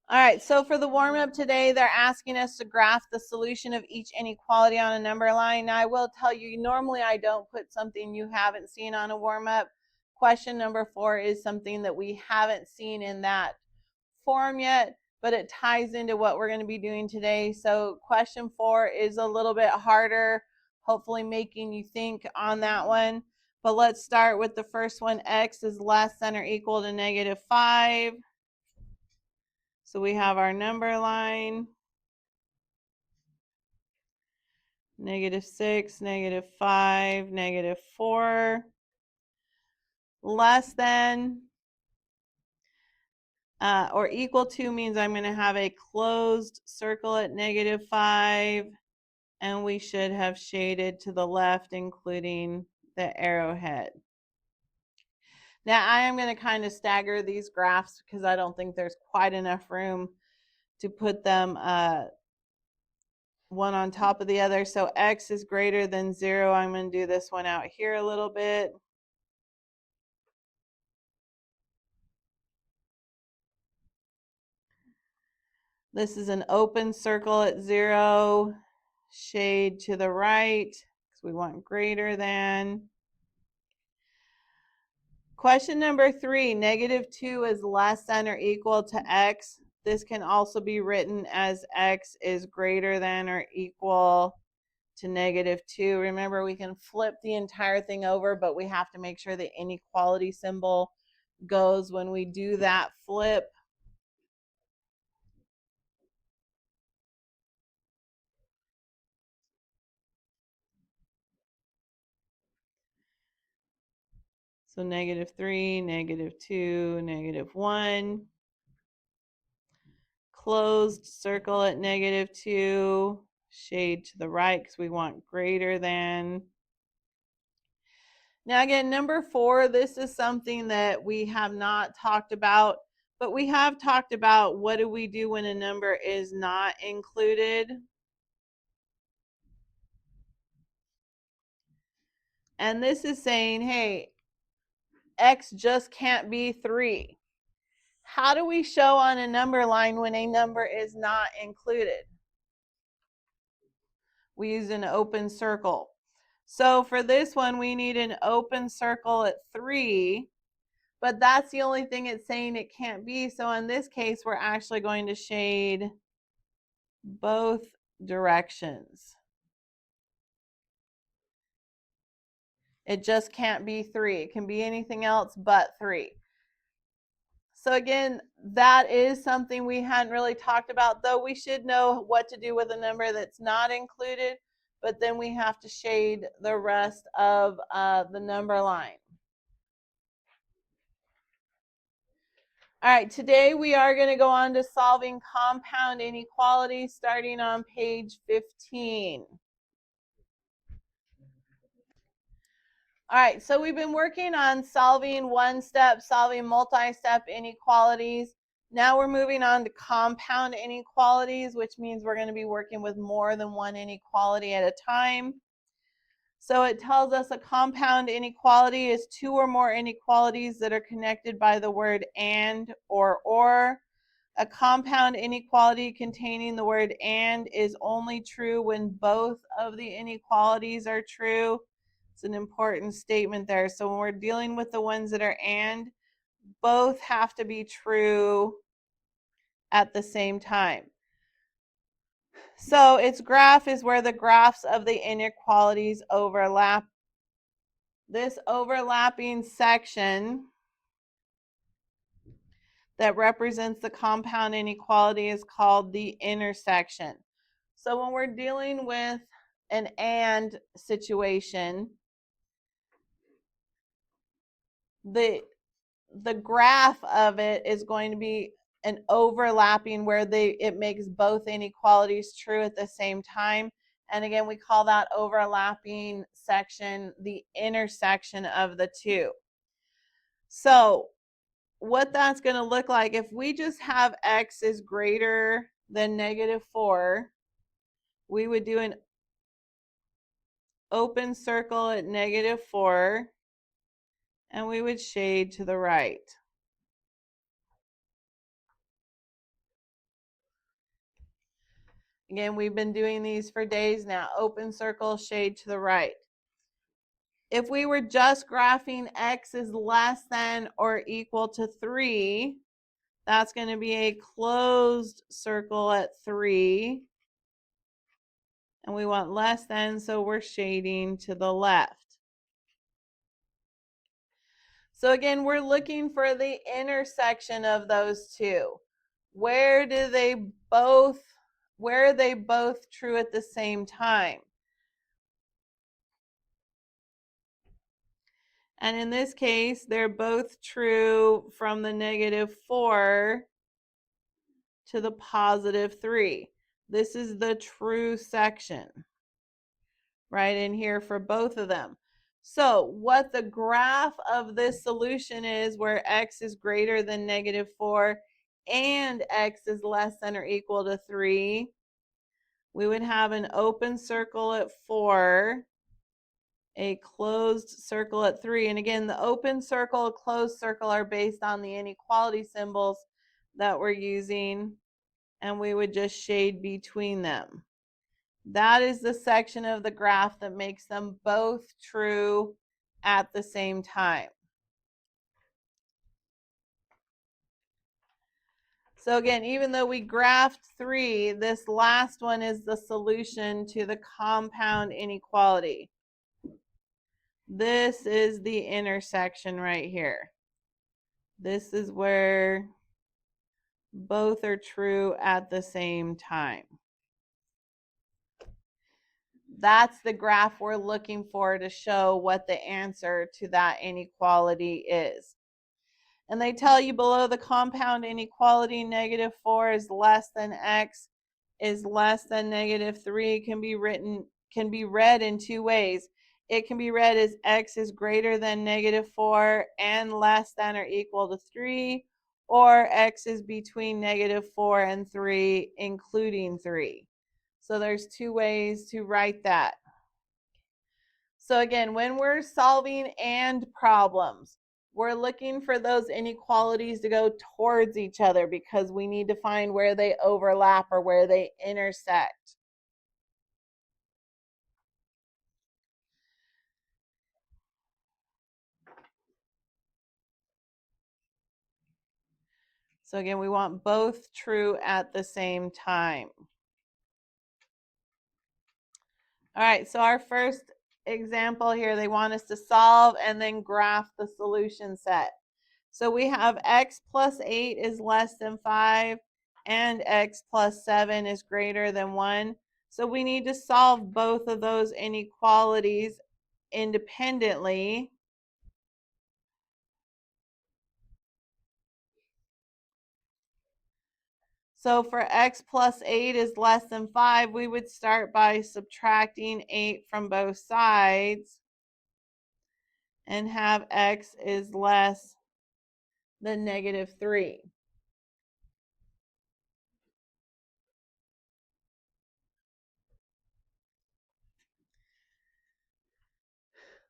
All right, so for the warm-up today, they're asking us to graph the solution of each inequality on a number line. Now, I will tell you, normally I don't put something you haven't seen on a warm-up. Question number 4 is something that we haven't seen in that form yet, but it ties into what we're going to be doing today. So question 4 is a little bit harder, hopefully making you think on that one. But let's start with the first one. X is less than or equal to -5. So we have our number line, -6, -5, -4, less than or equal to means I'm going to have a closed circle at -5, and we should have shaded to the left, including the arrowhead. Now I am going to kind of stagger these graphs because I don't think there's quite enough room to put them one on top of the other. So x is greater than 0. I'm going to do this one out here a little bit. This is an open circle at 0. Shade to the right because we want greater than. Question number 3, -2 is less than or equal to x. This can also be written as x is greater than or equal to -2. Remember, we can flip the entire thing over, but we have to make sure the inequality symbol goes when we do that flip. So -3, -2, -1. Closed circle at -2. Shade to the right because we want greater than. Now again, number 4, this is something that we have not talked about, but we have talked about what do we do when a number is not included. And this is saying, hey, x just can't be 3. How do we show on a number line when a number is not included? We use an open circle. So for this one, we need an open circle at 3, but that's the only thing it's saying it can't be. So in this case, we're actually going to shade both directions. It just can't be 3. It can be anything else but 3. So again, that is something we hadn't really talked about, though we should know what to do with a number that's not included, but then we have to shade the rest of the number line. All right, today we are going to go on to solving compound inequalities starting on page 15. All right, so we've been working on solving one-step, solving multi-step inequalities. Now we're moving on to compound inequalities, which means we're going to be working with more than one inequality at a time. So it tells us a compound inequality is 2 or more inequalities that are connected by the word and or. A compound inequality containing the word and is only true when both of the inequalities are true. It's an important statement there. So when we're dealing with the ones that are and, both have to be true at the same time. So its graph is where the graphs of the inequalities overlap. This overlapping section that represents the compound inequality is called the intersection. So when we're dealing with an and situation, the graph of it is going to be an overlapping where it makes both inequalities true at the same time. And again, we call that overlapping section the intersection of the two. So what that's going to look like, if we just have x is greater than -4, we would do an open circle at -4, and we would shade to the right. Again, we've been doing these for days now. Open circle, shade to the right. If we were just graphing x is less than or equal to 3, that's going to be a closed circle at 3. And we want less than, so we're shading to the left. So again, we're looking for the intersection of those two. Where are they both true at the same time? And in this case, they're both true from the -4 to the +3. This is the true section right in here for both of them. So what the graph of this solution is, where x is greater than -4 and x is less than or equal to 3, we would have an open circle at 4, a closed circle at 3. And again, the open circle, closed circle are based on the inequality symbols that we're using, and we would just shade between them. That is the section of the graph that makes them both true at the same time. So again, even though we graphed 3, this last one is the solution to the compound inequality. This is the intersection right here. This is where both are true at the same time. That's the graph we're looking for to show what the answer to that inequality is. And they tell you below the compound inequality, -4 is less than x is less than -3 can be read in two ways. It can be read as x is greater than -4 and less than or equal to 3, or x is between -4 and 3, including 3. So there's two ways to write that. So again, when we're solving and problems, we're looking for those inequalities to go towards each other because we need to find where they overlap or where they intersect. So again, we want both true at the same time. All right, so our first example here, they want us to solve and then graph the solution set. So we have x plus 8 is less than 5 and x plus 7 is greater than 1. So we need to solve both of those inequalities independently. So for x plus 8 is less than 5, we would start by subtracting 8 from both sides and have x is less than -3.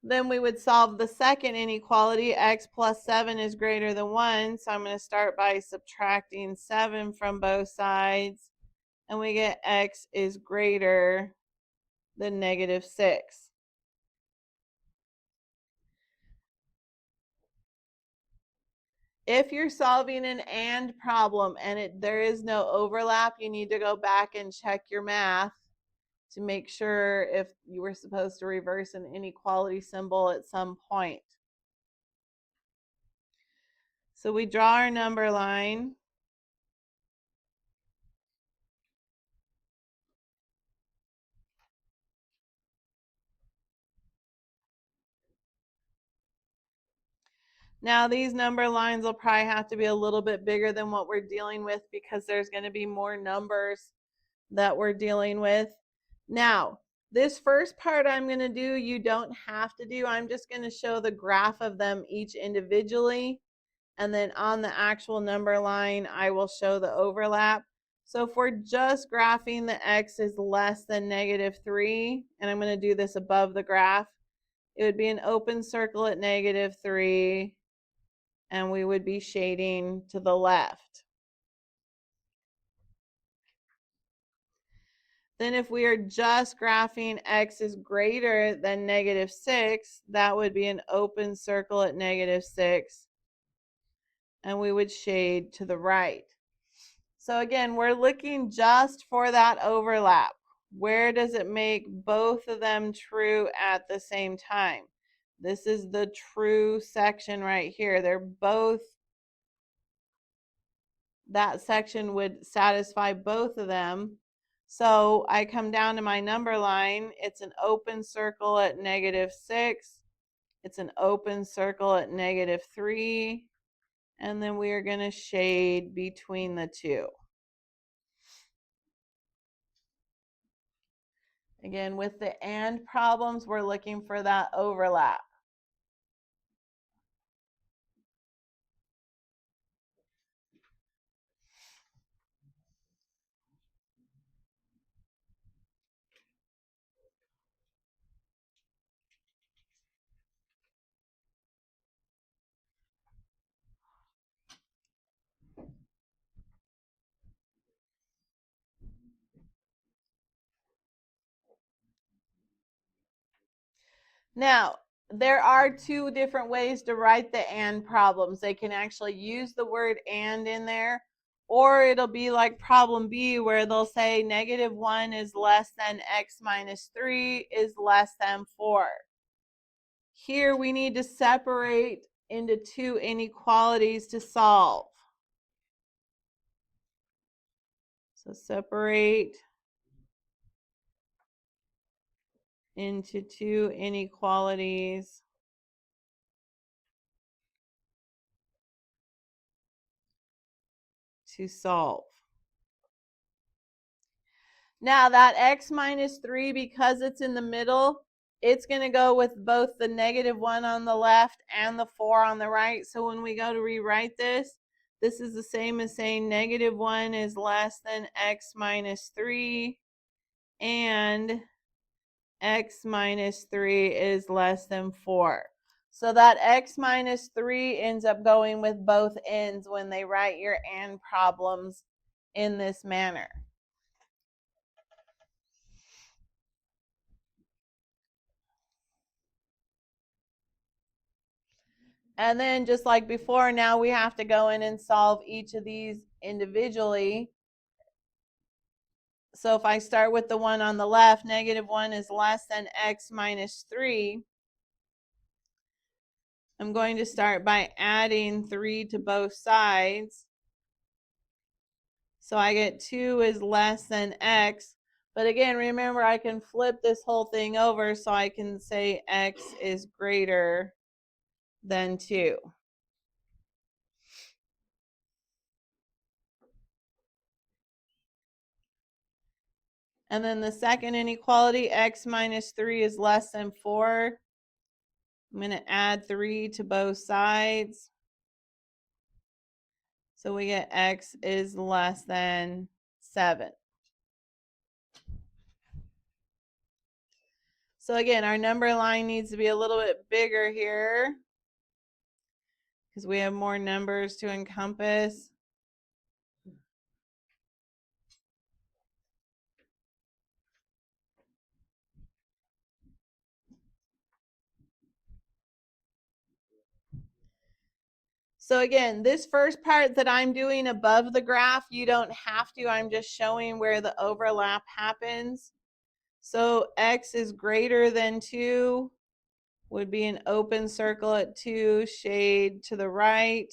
Then we would solve the second inequality, x plus 7 is greater than 1. So I'm going to start by subtracting 7 from both sides, and we get x is greater than -6. If you're solving an and problem and there is no overlap, you need to go back and check your math to make sure if you were supposed to reverse an inequality symbol at some point. So we draw our number line. Now these number lines will probably have to be a little bit bigger than what we're dealing with because there's going to be more numbers that we're dealing with. Now, this first part I'm going to do, you don't have to do. I'm just going to show the graph of them each individually. And then on the actual number line, I will show the overlap. So if we're just graphing the x is less than -3, and I'm going to do this above the graph, it would be an open circle at -3, and we would be shading to the left. Then if we are just graphing x is greater than -6, that would be an open circle at -6, and we would shade to the right. So again, we're looking just for that overlap. Where does it make both of them true at the same time? This is the true section right here. They're both, that section would satisfy both of them. So I come down to my number line. It's an open circle at -6. It's an open circle at -3. And then we are going to shade between the two. Again, with the and problems, we're looking for that overlap. Now, there are two different ways to write the and problems. They can actually use the word and in there, or it'll be like problem B where they'll say -1 is less than x minus 3 is less than 4. Here we need to separate into two inequalities to solve. So separate into two inequalities to solve. Now that x minus 3, because it's in the middle, it's going to go with both the -1 on the left and the 4 on the right. So when we go to rewrite this, this is the same as saying -1 is less than x minus 3 and x minus 3 is less than 4. So that x minus 3 ends up going with both ends when they write your and problems in this manner. And then just like before, now we have to go in and solve each of these individually. So if I start with the one on the left, -1 is less than x minus 3. I'm going to start by adding 3 to both sides. So I get 2 is less than x. But again, remember, I can flip this whole thing over so I can say x is greater than 2. And then the second inequality, x minus 3 is less than 4. I'm going to add 3 to both sides. So we get x is less than 7. So again, our number line needs to be a little bit bigger here because we have more numbers to encompass. So again, this first part that I'm doing above the graph, you don't have to. I'm just showing where the overlap happens. So x is greater than 2 would be an open circle at 2, shade to the right.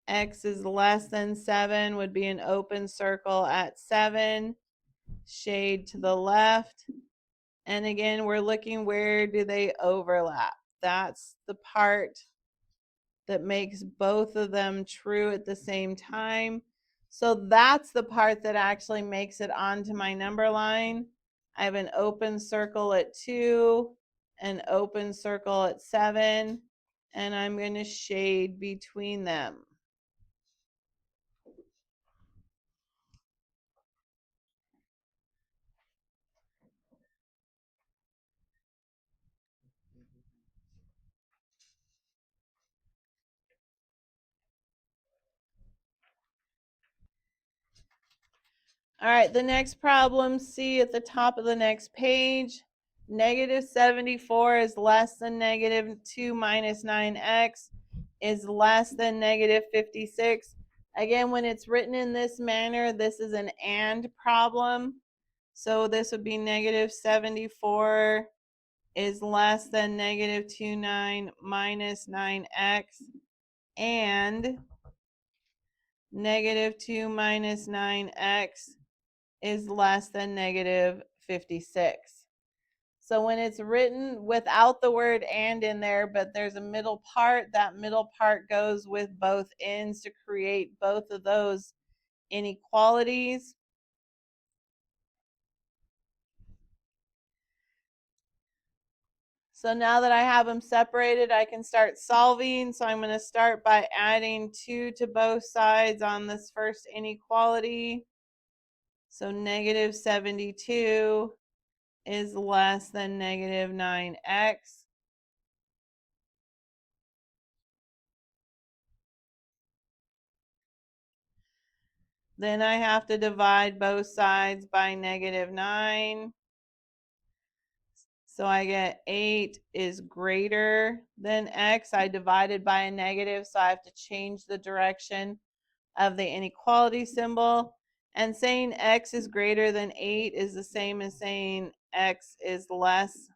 X is less than 7 would be an open circle at 7, shade to the left. And again, we're looking where do they overlap. That's the part that makes both of them true at the same time. So that's the part that actually makes it onto my number line. I have an open circle at 2, an open circle at 7, and I'm going to shade between them. All right, the next problem, C at the top of the next page. Negative 74 is less than negative 2 minus 9x is less than negative 56. Again, when it's written in this manner, this is an and problem. So this would be negative 74 is less than negative 29 minus 9x, and negative 2 minus 9x is less than negative 56. So when it's written without the word and in there, but there's a middle part, that middle part goes with both ends to create both of those inequalities. So now that I have them separated, I can start solving. So I'm going to start by adding 2 to both sides on this first inequality. So negative 72 is less than negative 9x. Then I have to divide both sides by negative 9. So I get 8 is greater than x. I divided by a negative, so I have to change the direction of the inequality symbol. And saying x is greater than 8 is the same as saying x is less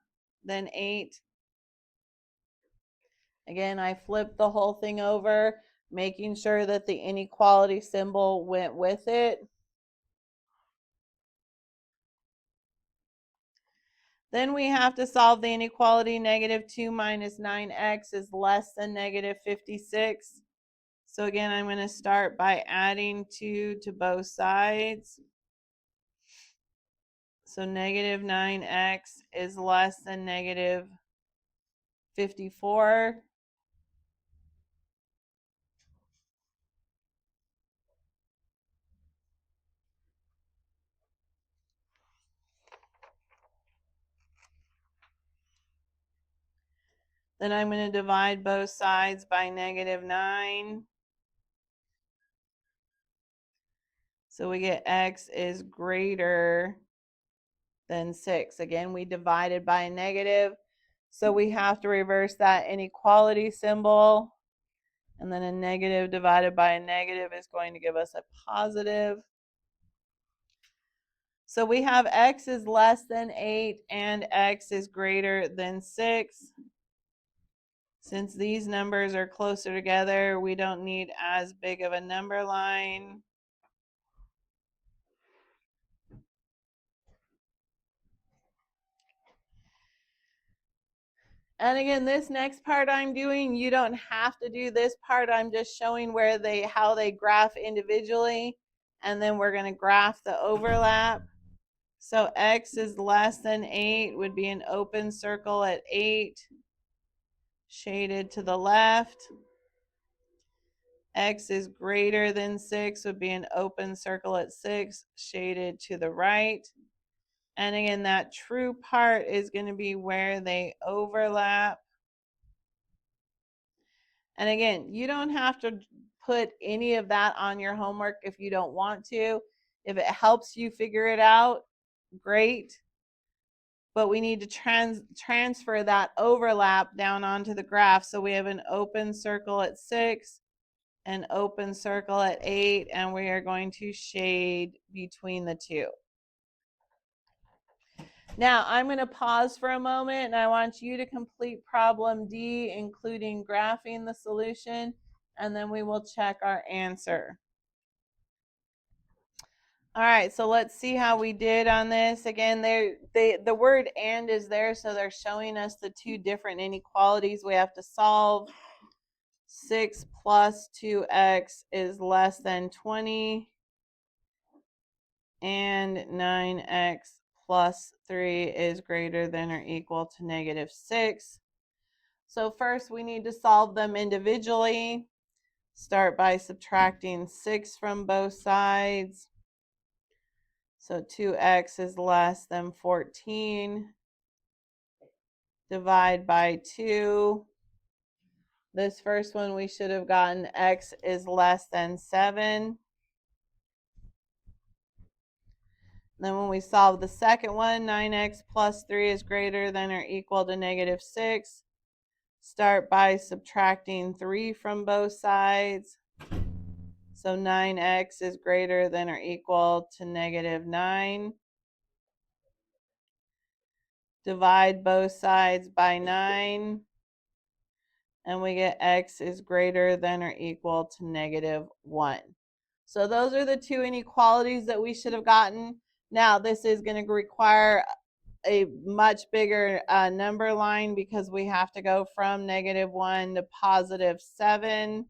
than 8. Again, I flipped the whole thing over, making sure that the inequality symbol went with it. Then we have to solve the inequality. Negative 2 minus 9x is less than negative 56. So again, I'm going to start by adding 2 to both sides. So negative 9x is less than negative 54. Then I'm going to divide both sides by negative 9. So we get x is greater than 6. Again, we divided by a negative. So we have to reverse that inequality symbol. And then a negative divided by a negative is going to give us a positive. So we have x is less than 8 and x is greater than 6. Since these numbers are closer together, we don't need as big of a number line. And again, this next part I'm doing, you don't have to do this part. I'm just showing how they graph individually. And then we're going to graph the overlap. So x is less than 8 would be an open circle at 8, shaded to the left. X is greater than 6 would be an open circle at 6, shaded to the right. And again, that true part is going to be where they overlap. And again, you don't have to put any of that on your homework if you don't want to. If it helps you figure it out, great. But we need to transfer that overlap down onto the graph. So we have an open circle at 6, an open circle at 8, and we are going to shade between the two. Now I'm going to pause for a moment and I want you to complete problem D, including graphing the solution, and then we will check our answer. All right, so let's see how we did on this. Again, the word and is there, so they're showing us the two different inequalities we have to solve. 6 plus 2x is less than 20, and 9x plus 3 is greater than or equal to negative 6. So first we need to solve them individually. Start by subtracting 6 from both sides. So 2x is less than 14. Divide by 2. This first one we should have gotten x is less than 7. Then when we solve the second one, 9x plus 3 is greater than or equal to negative 6. Start by subtracting 3 from both sides. So 9x is greater than or equal to negative 9. Divide both sides by 9. And we get x is greater than or equal to negative 1. So those are the two inequalities that we should have gotten. Now this is going to require a much bigger number line because we have to go from negative 1 to positive 7.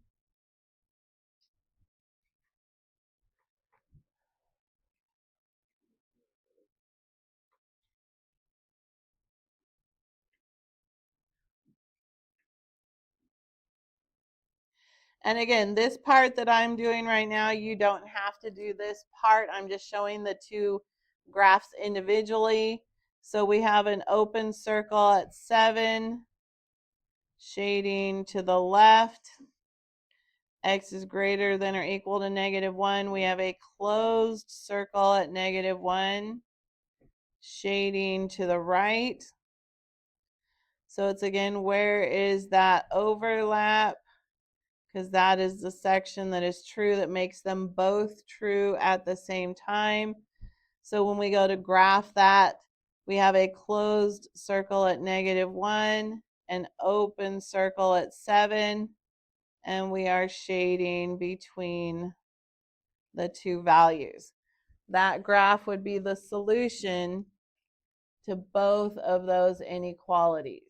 And again, this part that I'm doing right now, you don't have to do this part. I'm just showing the two graphs individually. So we have an open circle at 7, shading to the left. X is greater than or equal to negative 1. We have a closed circle at negative 1, shading to the right. So it's again, where is that overlap? Because that is the section that is true that makes them both true at the same time. So when we go to graph that, we have a closed circle at negative 1, an open circle at 7, and we are shading between the two values. That graph would be the solution to both of those inequalities.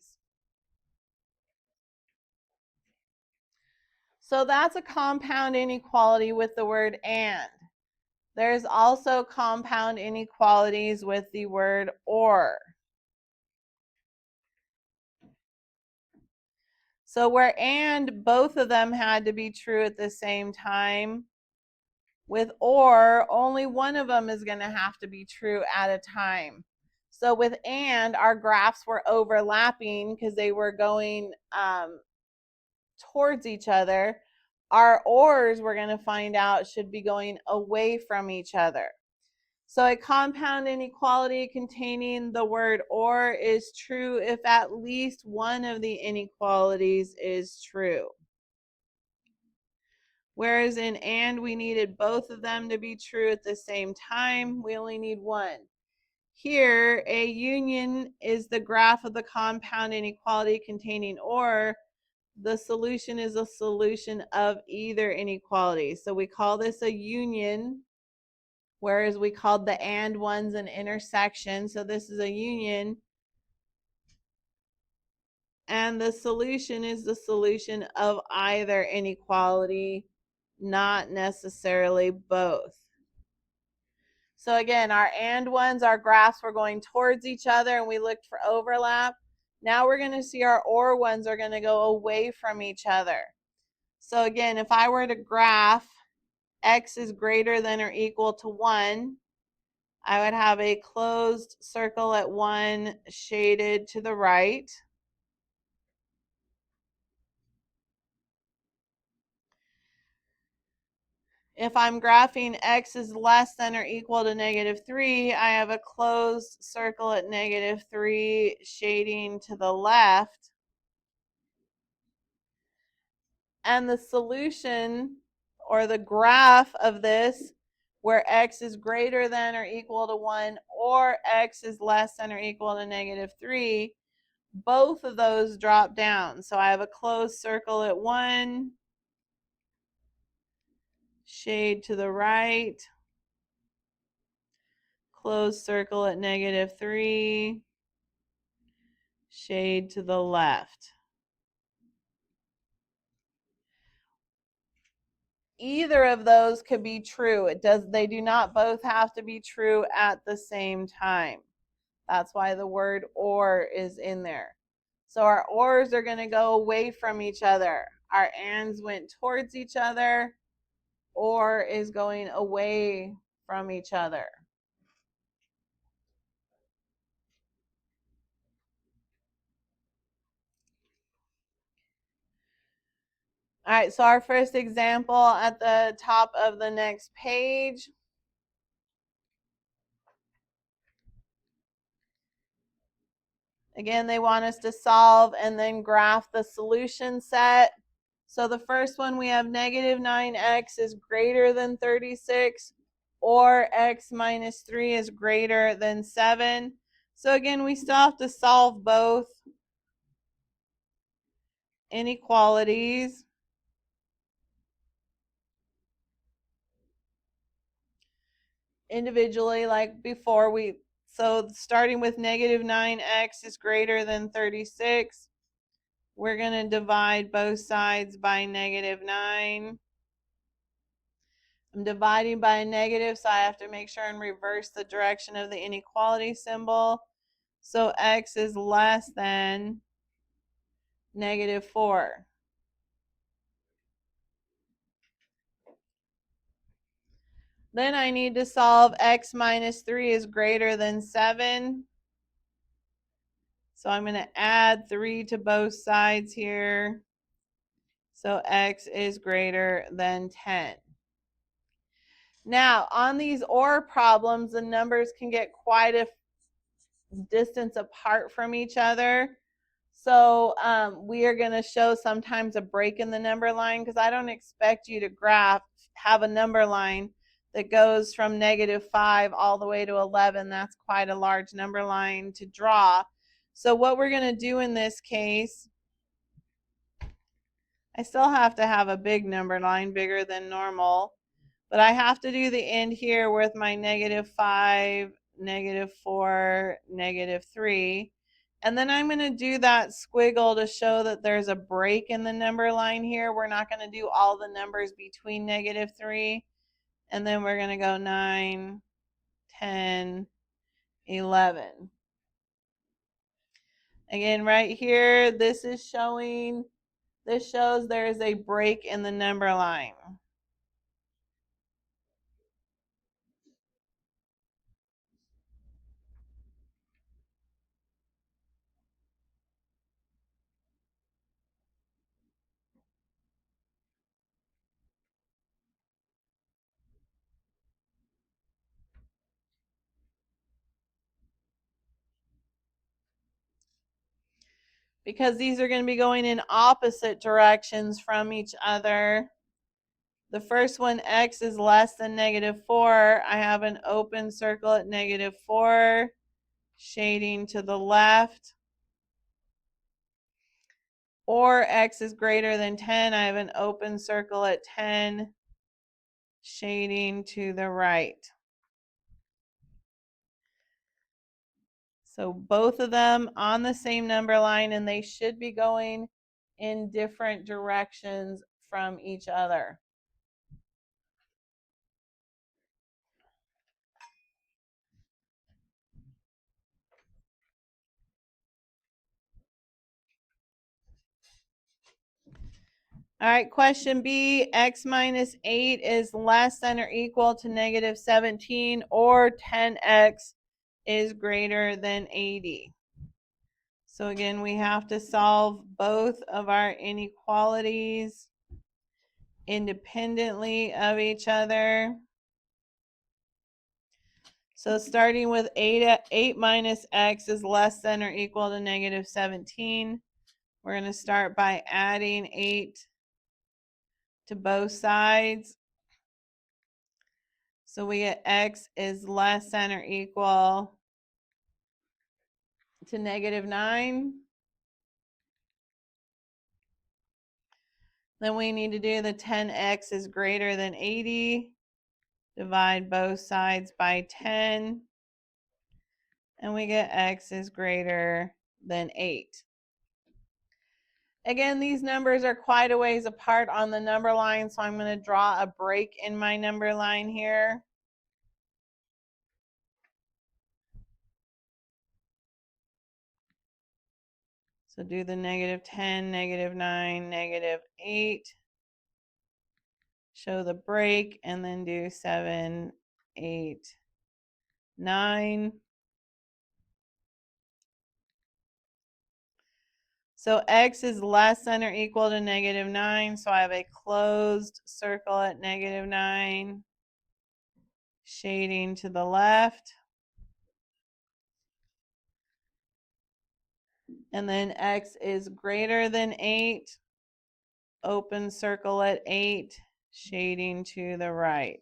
So that's a compound inequality with the word and. There's also compound inequalities with the word or. So where and, both of them had to be true at the same time. With or, only one of them is going to have to be true at a time. So with and, our graphs were overlapping because they were going towards each other. Our ors, we're going to find out, should be going away from each other. So a compound inequality containing the word or is true if at least one of the inequalities is true. Whereas in and, we needed both of them to be true at the same time. We only need one. Here, a union is the graph of the compound inequality containing or. The solution is a solution of either inequality. So we call this a union, whereas we called the and ones an intersection. So this is a union. And the solution is the solution of either inequality, not necessarily both. So again, our and ones, our graphs were going towards each other and we looked for overlap. Now we're going to see our or ones are going to go away from each other. So again, if I were to graph x is greater than or equal to 1, I would have a closed circle at 1 shaded to the right. If I'm graphing x is less than or equal to negative 3, I have a closed circle at negative 3 shading to the left. And the solution, or the graph of this, where x is greater than or equal to 1 or x is less than or equal to negative 3, both of those drop down. So I have a closed circle at 1, shade to the right, closed circle at negative 3, shade to the left. Either of those could be true. They do not both have to be true at the same time. That's why the word or is in there. So our ors are going to go away from each other. Our ands went towards each other. Or is going away from each other. All right, so our first example at the top of the next page. Again, they want us to solve and then graph the solution set. So the first one, we have negative 9x is greater than 36, or x minus 3 is greater than 7. So again, we still have to solve both inequalities. Individually, like before, so starting with negative 9x is greater than 36, we're going to divide both sides by negative 9. I'm dividing by a negative, so I have to make sure and reverse the direction of the inequality symbol. So x is less than negative 4. Then I need to solve x minus 3 is greater than 7. So I'm going to add 3 to both sides here. So x is greater than 10. Now, on these OR problems, the numbers can get quite a distance apart from each other. So we are going to show sometimes a break in the number line, because I don't expect you to have a number line that goes from negative 5 all the way to 11. That's quite a large number line to draw. So what we're going to do in this case, I still have to have a big number line, bigger than normal, but I have to do the end here with my negative 5, negative 4, negative 3. And then I'm going to do that squiggle to show that there's a break in the number line here. We're not going to do all the numbers between negative 3. And then we're going to go 9, 10, 11. Again, right here, this shows there is a break in the number line. Because these are going to be going in opposite directions from each other. The first one, x is less than negative 4. I have an open circle at negative 4, shading to the left. Or x is greater than 10. I have an open circle at 10, shading to the right. So both of them on the same number line, and they should be going in different directions from each other. All right, question B, x minus 8 is less than or equal to negative 17, or 10x is greater than 80. So again, we have to solve both of our inequalities independently of each other. So starting with 8 minus x is less than or equal to negative 17. We're going to start by adding 8 to both sides. So we get x is less than or equal to negative 9. Then we need to do the 10x is greater than 80. Divide both sides by 10. And we get x is greater than 8. Again, these numbers are quite a ways apart on the number line, so I'm going to draw a break in my number line here. So do the negative 10, negative 9, negative 8. Show the break, and then do 7, 8, 9. So x is less than or equal to negative 9, so I have a closed circle at negative 9, shading to the left. And then x is greater than 8, open circle at 8, shading to the right.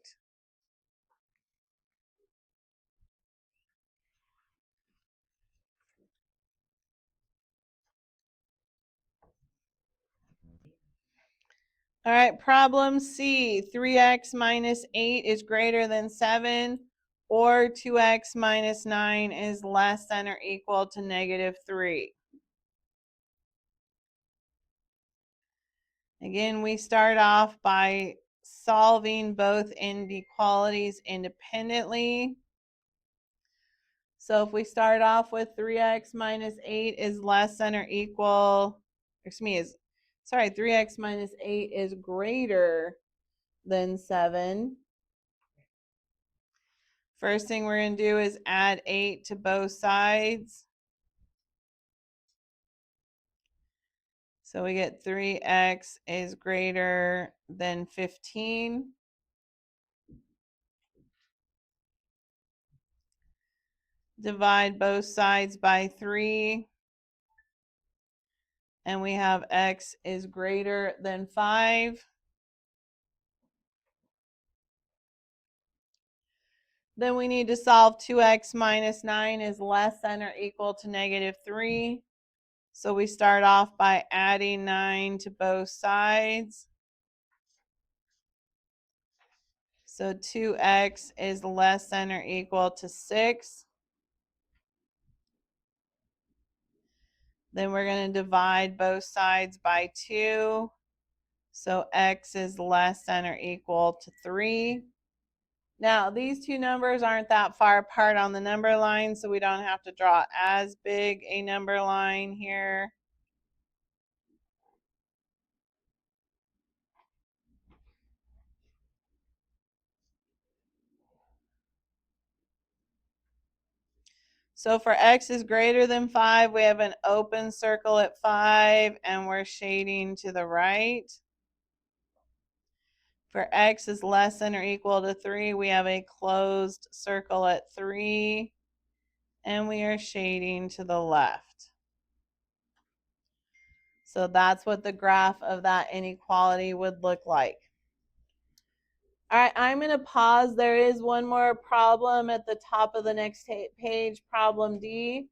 All right, problem C, 3x minus 8 is greater than 7, or 2x minus 9 is less than or equal to negative 3. Again, we start off by solving both inequalities independently. So if we start off with 3x minus 8 is less than or equal, 3x minus 8 is greater than 7. First thing we're going to do is add 8 to both sides. So we get 3x is greater than 15. Divide both sides by 3. And we have x is greater than 5. Then we need to solve 2x minus 9 is less than or equal to negative 3. So we start off by adding 9 to both sides. So 2x is less than or equal to 6. Then we're going to divide both sides by 2. So x is less than or equal to 3. Now, these two numbers aren't that far apart on the number line, so we don't have to draw as big a number line here. So for x is greater than 5, we have an open circle at 5, and we're shading to the right. For x is less than or equal to 3, we have a closed circle at 3, and we are shading to the left. So that's what the graph of that inequality would look like. All right, I'm going to pause. There is one more problem at the top of the next page, problem D.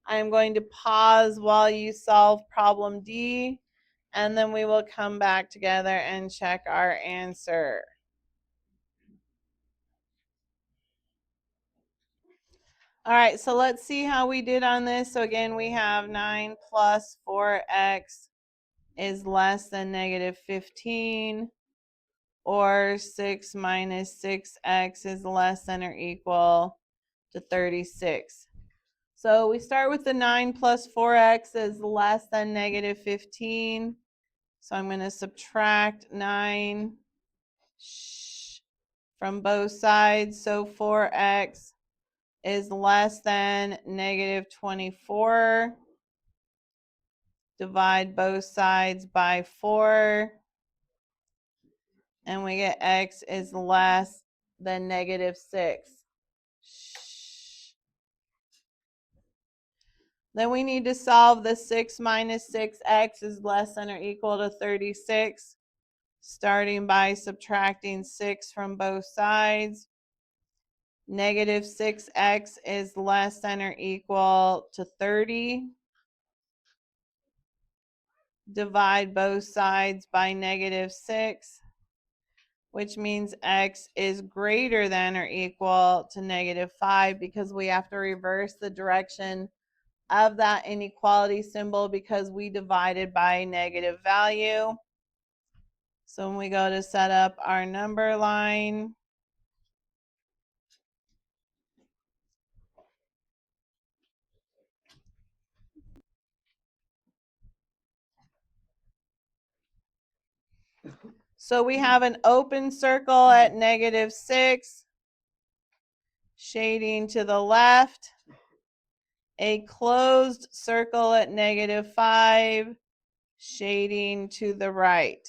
I'm going to pause while you solve problem D, and then we will come back together and check our answer. All right, so let's see how we did on this. So again, we have 9 plus 4x is less than negative 15. Or 6 minus 6x is less than or equal to 36. So we start with the 9 plus 4x is less than negative 15. So I'm going to subtract 9 from both sides. So 4x is less than negative 24. Divide both sides by 4. And we get x is less than negative 6. Then we need to solve the 6 minus 6x is less than or equal to 36, starting by subtracting 6 from both sides. Negative 6x is less than or equal to 30. Divide both sides by negative 6, which means x is greater than or equal to negative 5 because we have to reverse the direction of that inequality symbol because we divided by a negative value. So when we go to set up our number line, so we have an open circle at negative 6, shading to the left, a closed circle at negative 5, shading to the right.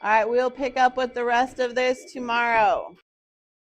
All right, we'll pick up with the rest of this tomorrow.